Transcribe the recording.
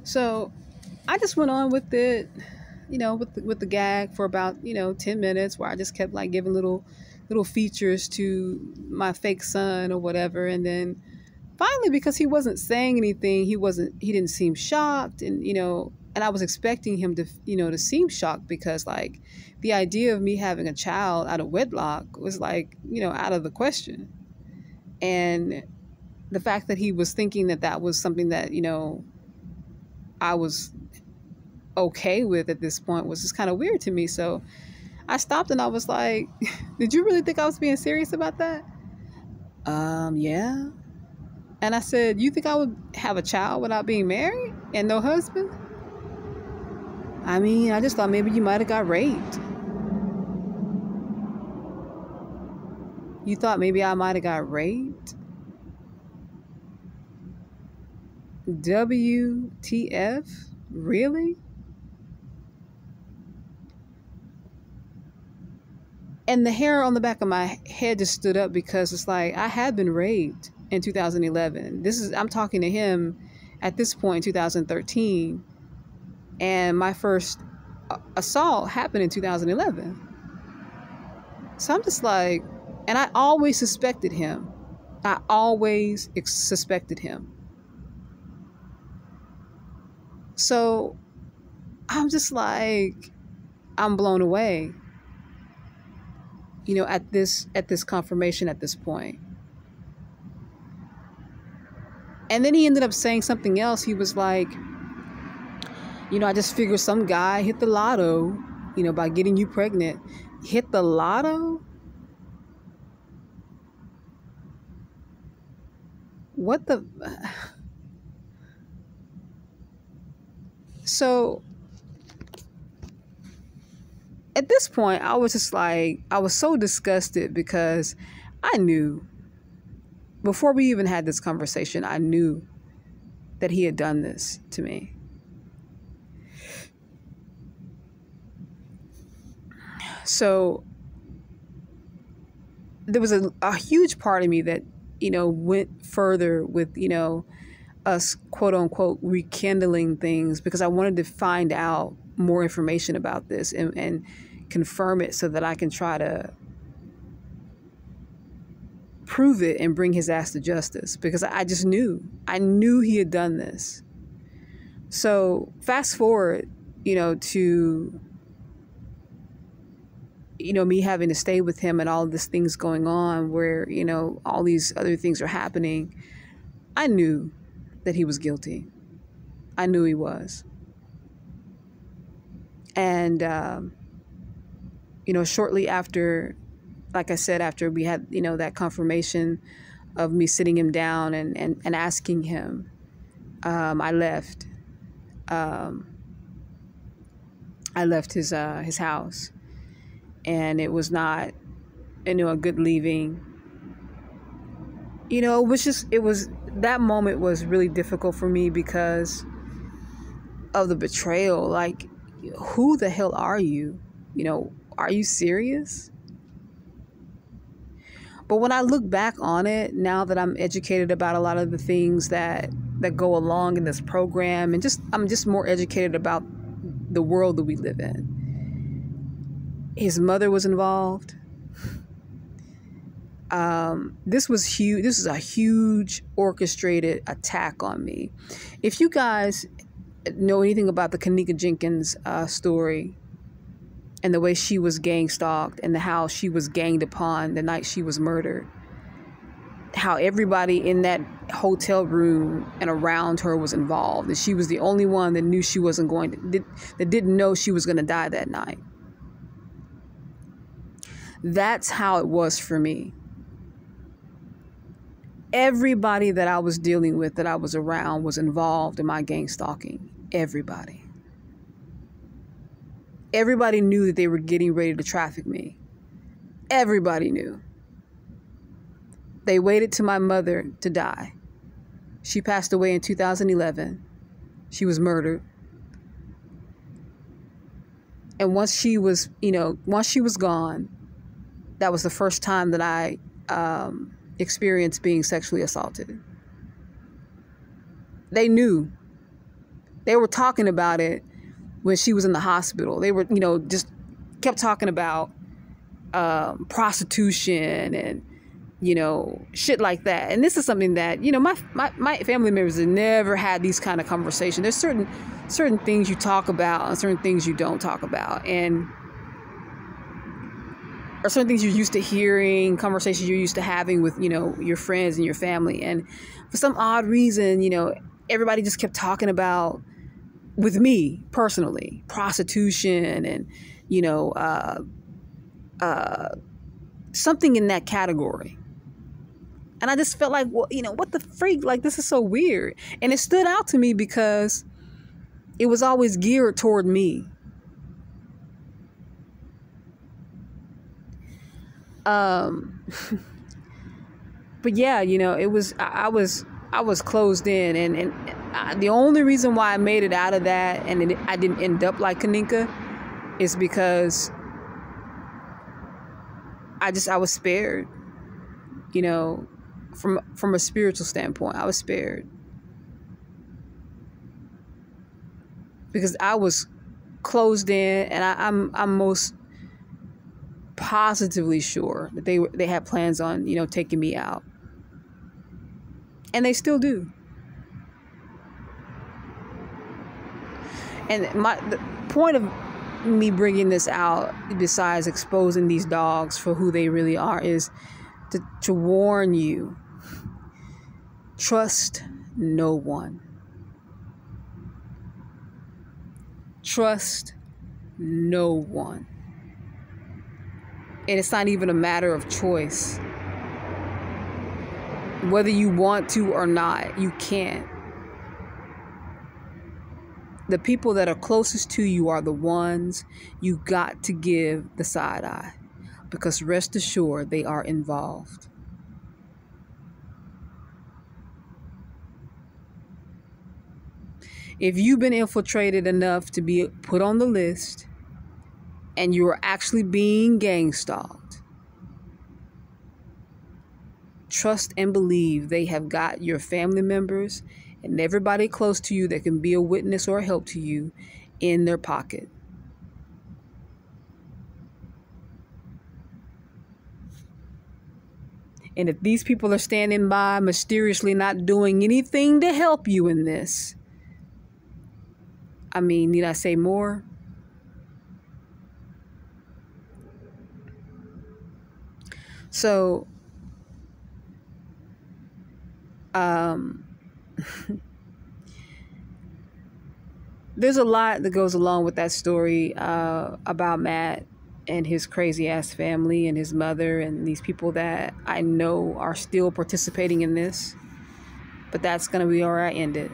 So I just went on with it, with the gag for about 10 minutes, where I just kept like giving little features to my fake son or whatever, and then finally, because he wasn't saying anything, he didn't seem shocked, and I was expecting him to to seem shocked, because like the idea of me having a child out of wedlock was like out of the question. And the fact that he was thinking that that was something that I was okay with at this point was just kind of weird to me. So I stopped and I was like, did you really think I was being serious about that? Yeah. And I said, you think I would have a child without being married and no husband? I mean, I just thought maybe you might have got raped. You thought maybe I might have got raped? WTF? Really? And the hair on the back of my head just stood up, because it's like I had been raped in 2011. I'm talking to him at this point in 2013, and my first assault happened in 2011. So I'm just like, and I always suspected him. I always suspected him. So I'm just like, I'm blown away, at this confirmation at this point. And then he ended up saying something else. He was like, I just figured some guy hit the lotto, by getting you pregnant. Hit the lotto? What the? So at this point, I was just like, I was so disgusted, because I knew, before we even had this conversation, I knew that he had done this to me. So there was a huge part of me that, went further with, us quote unquote rekindling things, because I wanted to find out more information about this and confirm it, so that I can try to prove it and bring his ass to justice, because I just I knew he had done this. So fast forward, to me having to stay with him and all these things going on, where all these other things are happening. I knew that he was guilty. I knew he was. And shortly after, like I said, after we had that confirmation of me sitting him down and asking him, I left. I left his house, and it was not a good leaving. That moment was really difficult for me, because of the betrayal. Like, who the hell are you? Are you serious? But when I look back on it, now that I'm educated about a lot of the things that go along in this program, and I'm just more educated about the world that we live in. His mother was involved. This was huge. This is a huge orchestrated attack on me. If you guys know anything about the Kanika Jenkins story, and the way she was gang stalked, and how she was ganged upon the night she was murdered, how everybody in that hotel room and around her was involved, and she was the only one that knew she wasn't that didn't know she was going to die that night. That's how it was for me. Everybody that I was dealing with, that I was around, was involved in my gang stalking. Everybody. Everybody knew that they were getting ready to traffic me. Everybody knew. They waited till my mother to die. She passed away in 2011. She was murdered. And once she was gone, that was the first time that I experienced being sexually assaulted. They knew. They were talking about it when she was in the hospital. They were, just kept talking about prostitution and, shit like that. And this is something that, my family members have never had these kind of conversations. There's certain things you talk about and certain things you don't talk about. And or certain things you're used to hearing, conversations you're used to having with, your friends and your family. And for some odd reason, everybody just kept talking about, with me personally, prostitution and, something in that category. And I just felt like, well, what the freak? Like, this is so weird. And it stood out to me because it was always geared toward me. But yeah, it was, I was closed in, and the only reason why I made it out of that and I didn't end up like Kaninka is because I was spared, from a spiritual standpoint. I was spared because I was closed in, and I'm most positively sure that they had plans on, taking me out. And they still do. And the point of me bringing this out, besides exposing these dogs for who they really are, is to warn you. Trust no one. Trust no one. And it's not even a matter of choice. Whether you want to or not, you can't. The people that are closest to you are the ones you got to give the side eye, because rest assured they are involved. If you've been infiltrated enough to be put on the list and you are actually being gangstalked, trust and believe they have got your family members and everybody close to you that can be a witness or a help to you in their pocket. And if these people are standing by, mysteriously not doing anything to help you in this, I mean, need I say more? So, there's a lot that goes along with that story about Matt and his crazy ass family and his mother and these people that I know are still participating in this. But that's going to be where I end it.